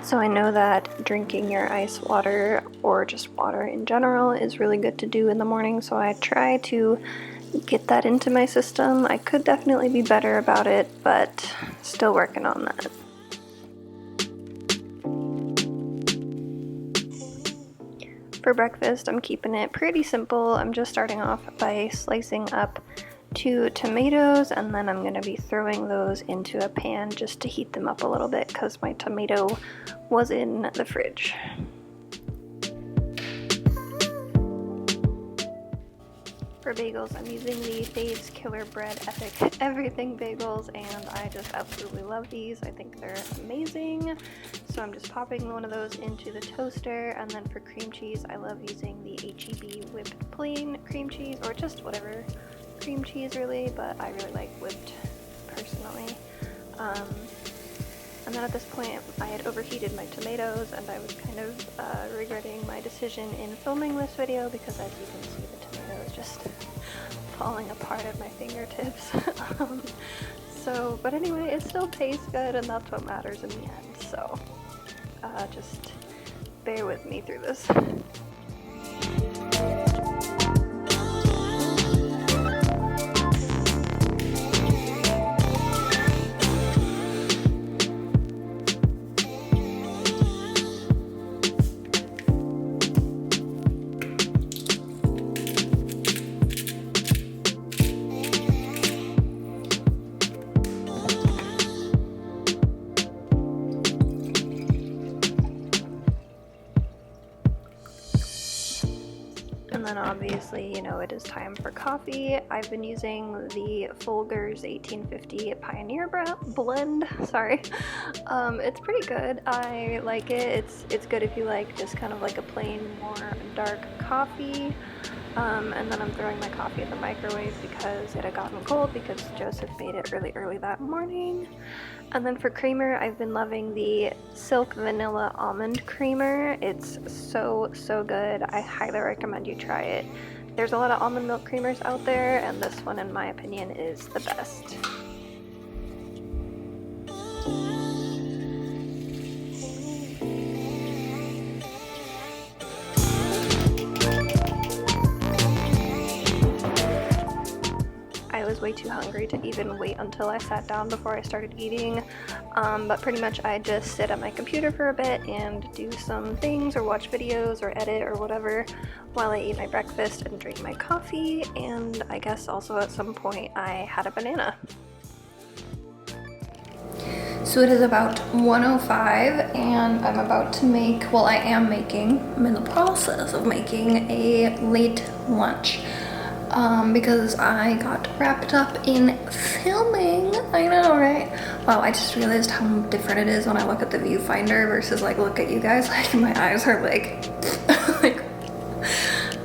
So I know that drinking your ice water or just water in general is really good to do in the morning, so I try to get that into my system. I could definitely be better about it, but still working on that. For breakfast, I'm keeping it pretty simple. I'm just starting off by slicing up 2 tomatoes, and then I'm going to be throwing those into a pan just to heat them up a little bit because my tomato was in the fridge. For bagels, I'm using the Dave's Killer Bread Epic Everything bagels, and I just absolutely love these. I think they're amazing. So I'm just popping one of those into the toaster, and then for cream cheese, I love using the H-E-B whipped plain cream cheese, or just whatever cream cheese really, but I really like whipped personally. And then at this point, I had overheated my tomatoes, and I was kind of regretting my decision in filming this video because, as you can see, the tomato is just falling apart at my fingertips. But anyway, it still tastes good, and that's what matters in the end. So just bear with me through this. And then obviously, you know, it is time for coffee. I've been using the Folgers 1850 Pioneer blend. Sorry. It's pretty good. I like it. It's good if you like just kind of like a plain, more dark coffee. And then I'm throwing my coffee in the microwave because it had gotten cold because Joseph made it really early that morning. And then for creamer, I've been loving the Silk Vanilla Almond Creamer. It's so good. I highly recommend you try it. There's a lot of almond milk creamers out there, and this one, in my opinion, is the best. I was way too hungry to even wait until I sat down before I started eating, but pretty much I just sit at my computer for a bit and do some things or watch videos or edit or whatever while I eat my breakfast and drink my coffee, and I guess also at some point I had a banana. So it is about 1:05 and I'm about to make, well, I am making, I'm in the process of making a late lunch. Because I got wrapped up in filming. I know, right? Wow, I just realized how different it is when I look at the viewfinder versus like look at you guys. Like my eyes are like, like.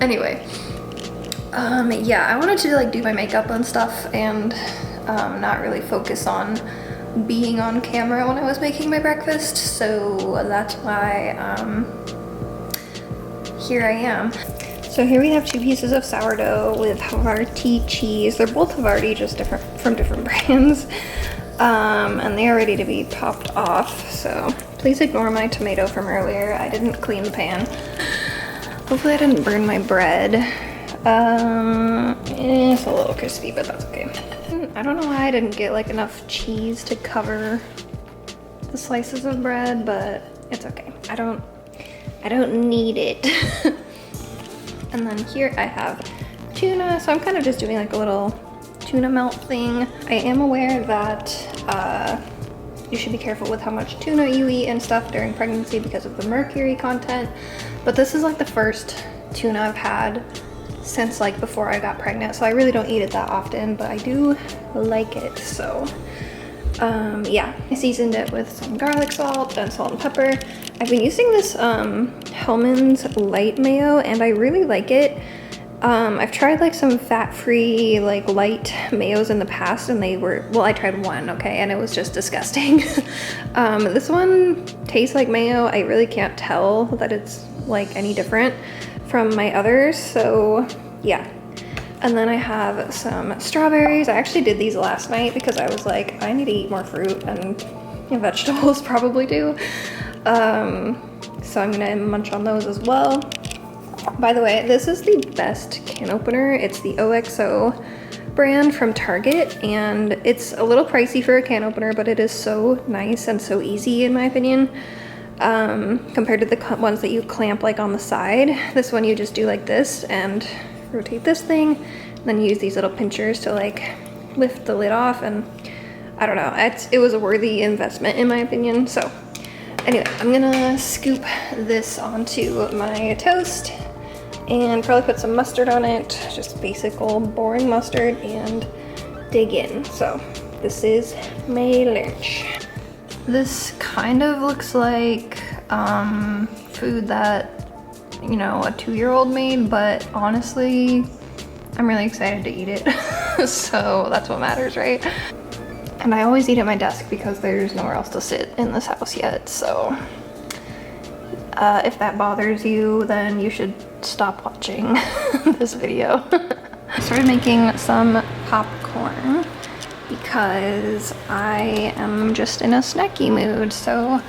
Anyway, yeah, I wanted to like do my makeup and stuff and not really focus on being on camera when I was making my breakfast. So that's why here I am. So here we have 2 pieces of sourdough with Havarti cheese. They're both Havarti, just from different brands. And they are ready to be popped off. So please ignore my tomato from earlier. I didn't clean the pan. Hopefully I didn't burn my bread. It's a little crispy, but that's okay. I don't know why I didn't get like enough cheese to cover the slices of bread, but it's okay. I don't need it. And then here I have tuna, so I'm kind of just doing like a little tuna melt thing. I am aware that you should be careful with how much tuna you eat and stuff during pregnancy because of the mercury content, but this is like the first tuna I've had since like before I got pregnant, so I really don't eat it that often, but I do like it. So yeah, I seasoned it with some garlic salt and salt and pepper. I've been using this Hellmann's light mayo and I really like it. I've tried like some fat-free like light mayos in the past and they were, well, I tried one, okay, and it was just disgusting. This one tastes like mayo. I really can't tell that it's like any different from my others, so yeah. And then I have some strawberries. I actually did these last night because I was like, I need to eat more fruit and vegetables probably do. So I'm gonna munch on those as well. By the way, this is the best can opener. It's the OXO brand from Target, and it's a little pricey for a can opener, but it is so nice and so easy in my opinion, compared to the ones that you clamp like on the side. This one you just do like this and rotate this thing, and then use these little pinchers to like lift the lid off, and I don't know, it was a worthy investment in my opinion. So anyway, I'm gonna scoop this onto my toast and probably put some mustard on it, just basic old boring mustard, and dig in. So this is my lunch. This kind of looks like food that, you know, a 2-year-old made, but honestly, I'm really excited to eat it. So that's what matters, right? And I always eat at my desk because there's nowhere else to sit in this house yet, so if that bothers you, then you should stop watching this video. I started making some popcorn because I am just in a snacky mood. So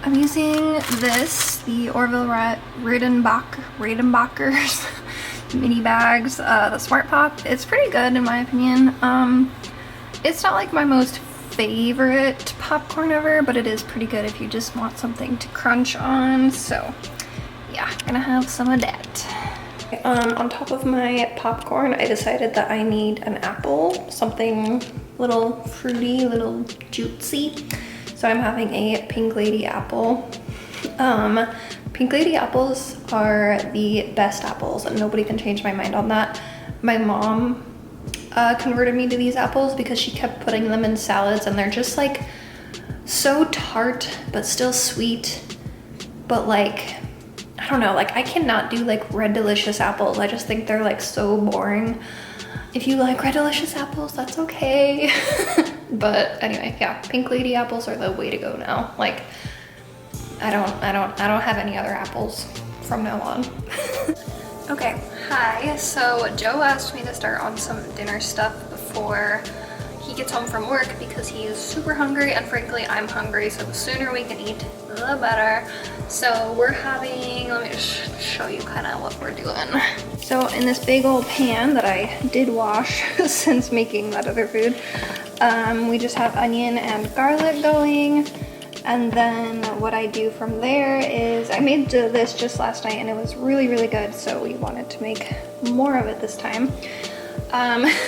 I'm using this, the Orville Redenbacher's mini bags, the Smart Pop. It's pretty good in my opinion. It's not like my most favorite popcorn ever, but it is pretty good if you just want something to crunch on. So yeah, I'm gonna have some of that. On top of my popcorn, I decided that I need an apple, something little fruity, little juicy. So I'm having a Pink Lady apple. Pink Lady apples are the best apples, and nobody can change my mind on that. My mom converted me to these apples because she kept putting them in salads, and they're just like so tart but still sweet, but like I don't know, like I cannot do like Red Delicious apples. I just think they're like so boring. If you like Red Delicious apples, that's okay. But anyway, yeah, Pink Lady apples are the way to go now. Like I don't have any other apples from now on. Okay, hi. So Joe asked me to start on some dinner stuff before he gets home from work because he is super hungry, and frankly I'm hungry, so the sooner we can eat the better. So we're having, let me just show you kind of what we're doing. So in this big old pan that I did wash since making that other food, we just have onion and garlic going. And then what I do from there is, I made this just last night and it was really, really good, so we wanted to make more of it this time.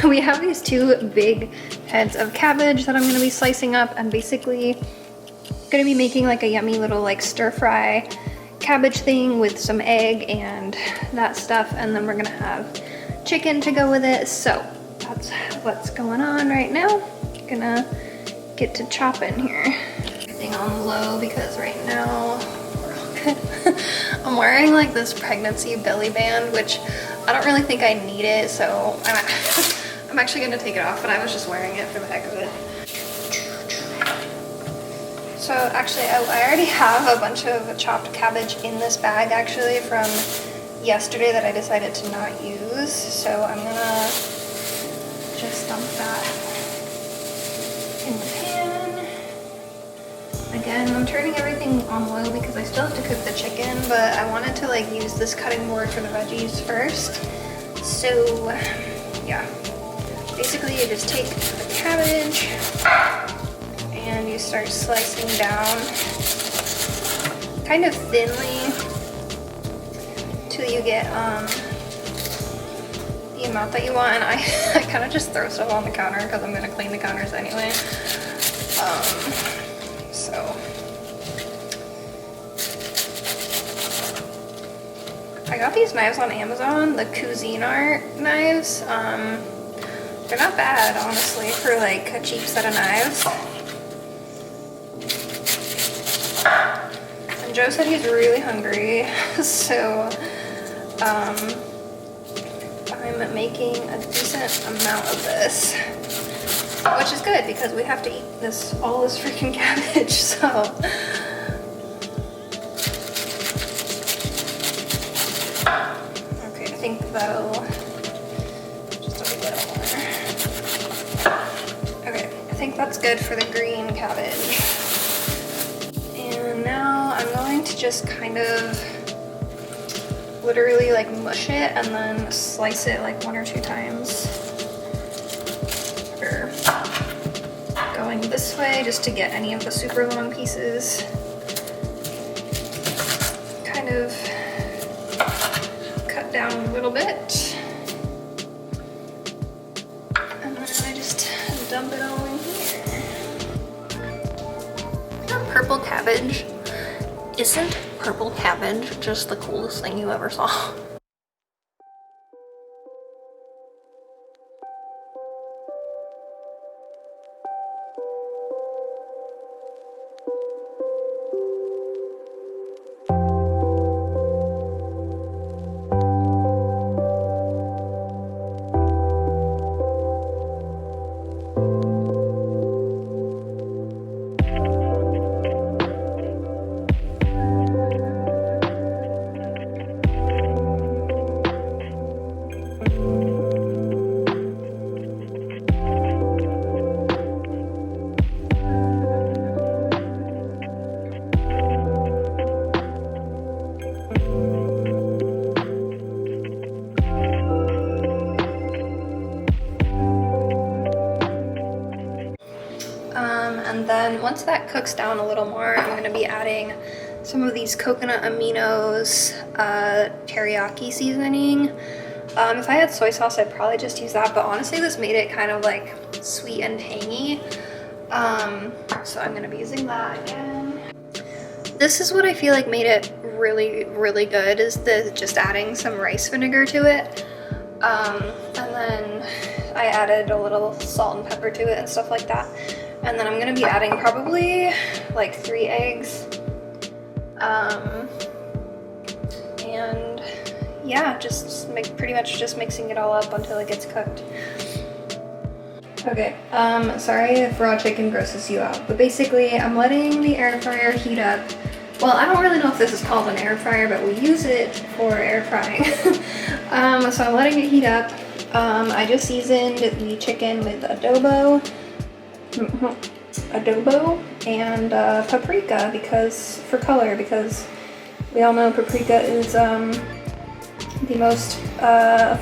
We have these 2 big heads of cabbage that I'm gonna be slicing up, and basically gonna be making like a yummy little like stir fry cabbage thing with some egg and that stuff, and then we're gonna have chicken to go with it. So that's what's going on right now. Gonna get to chopping here. On low because right now we're all good. I'm wearing like this pregnancy belly band, which I don't really think I need it, so I'm actually gonna take it off, but I was just wearing it for the heck of it. So actually I already have a bunch of chopped cabbage in this bag actually from yesterday that I decided to not use, so I'm gonna just dump that in the pan. Again, I'm turning everything on low because I still have to cook the chicken, but I wanted to like use this cutting board for the veggies first. So yeah, basically you just take the cabbage and you start slicing down kind of thinly till you get the amount that you want. And I kind of just throw stuff on the counter because I'm gonna clean the counters anyway. So I got these knives on Amazon, the Cuisinart knives. They're not bad, honestly, for like a cheap set of knives. And Joe said he's really hungry, so I'm making a decent amount of this. Which is good because we have to eat all this freaking cabbage, so. Okay, I think that'll just a little more. Okay, I think that's good for the green cabbage. And now I'm going to just kind of literally like mush it and then slice it like 1 or 2 times. Or going this way just to get any of the super long pieces kind of cut down a little bit. And then I just dump it all in here. Purple cabbage. Isn't purple cabbage just the coolest thing you ever saw? And then once that cooks down a little more, I'm gonna be adding some of these coconut aminos teriyaki seasoning. If I had soy sauce, I'd probably just use that, but honestly this made it kind of like sweet and tangy. So I'm gonna be using that again. This is what I feel like made it really, really good, is just adding some rice vinegar to it. And then I added a little salt and pepper to it and stuff like that. And then I'm gonna be adding probably like 3 eggs. And yeah, just pretty much just mixing it all up until it gets cooked. Okay, sorry if raw chicken grosses you out, but basically I'm letting the air fryer heat up. Well, I don't really know if this is called an air fryer, but we use it for air frying. So I'm letting it heat up. I just seasoned the chicken with adobo and paprika for color, because we all know paprika is the most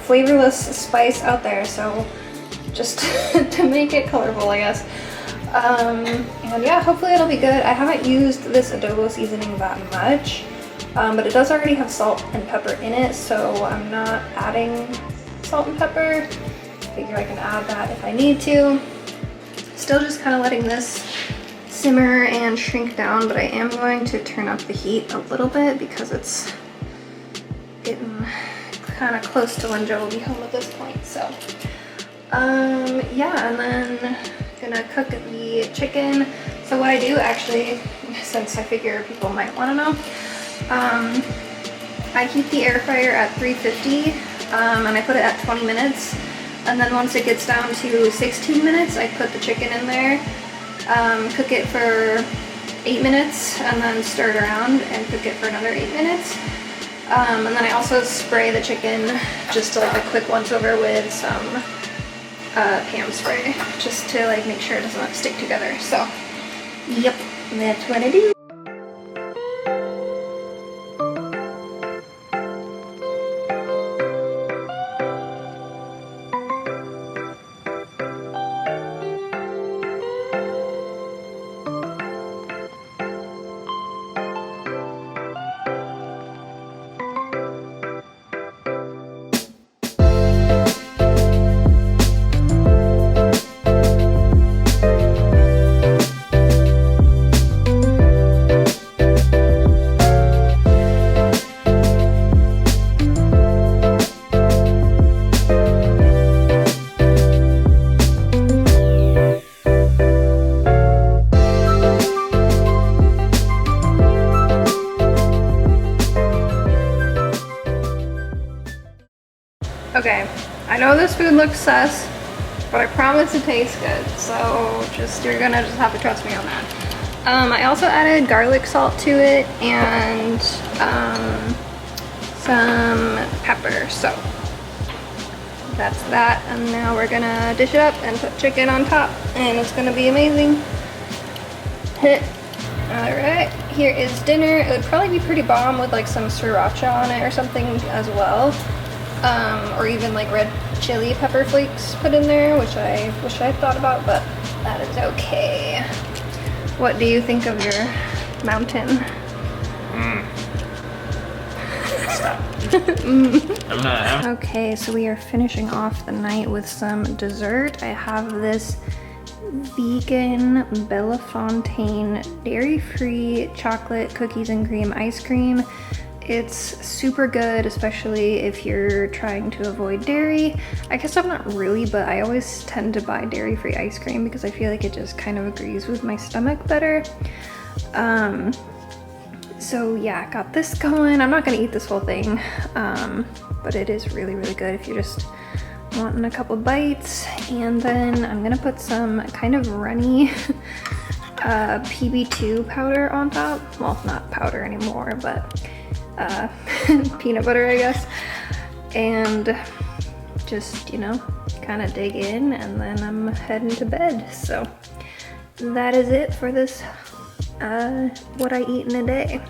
flavorless spice out there, so just to make it colorful, I guess. And yeah, hopefully it'll be good. I haven't used this adobo seasoning that much, but it does already have salt and pepper in it, so I'm not adding salt and pepper. I figure I can add that if I need to. Still just kind of letting this simmer and shrink down, but I am going to turn up the heat a little bit because it's getting kind of close to when Joe will be home at this point. So yeah, and then gonna cook the chicken. So what I do actually, since I figure people might want to know, I heat the air fryer at 350 and I put it at 20 minutes. And then once it gets down to 16 minutes, I put the chicken in there, cook it for 8 minutes, and then stir it around and cook it for another 8 minutes. And then I also spray the chicken just to like a quick once over with some Pam spray, just to like make sure it doesn't stick together. So, yep, that's what I do. Okay, I know this food looks sus, but I promise it tastes good, so you're gonna just have to trust me on that. I also added garlic salt to it and some pepper, so that's that. And now we're gonna dish it up and put chicken on top, and it's gonna be amazing. Alright, here is dinner. It would probably be pretty bomb with like some sriracha on it or something as well. Or even like red chili pepper flakes put in there, which I wish I thought about, but that is okay. What do you think of your mountain? Stop. I'm not. Okay, so we are finishing off the night with some dessert. I have this vegan Bellefontaine dairy-free chocolate cookies and cream ice cream. It's super good, especially if you're trying to avoid dairy. I guess I'm not really, but I always tend to buy dairy-free ice cream because I feel like it just kind of agrees with my stomach better. So yeah, got this going. I'm not gonna eat this whole thing, but it is really, really good if you're just wanting a couple bites. And then I'm gonna put some kind of runny PB2 powder on top. Well, not powder anymore, but peanut butter, I guess. And just, you know, kind of dig in, and then I'm heading to bed. So that is it for this, what I eat in a day.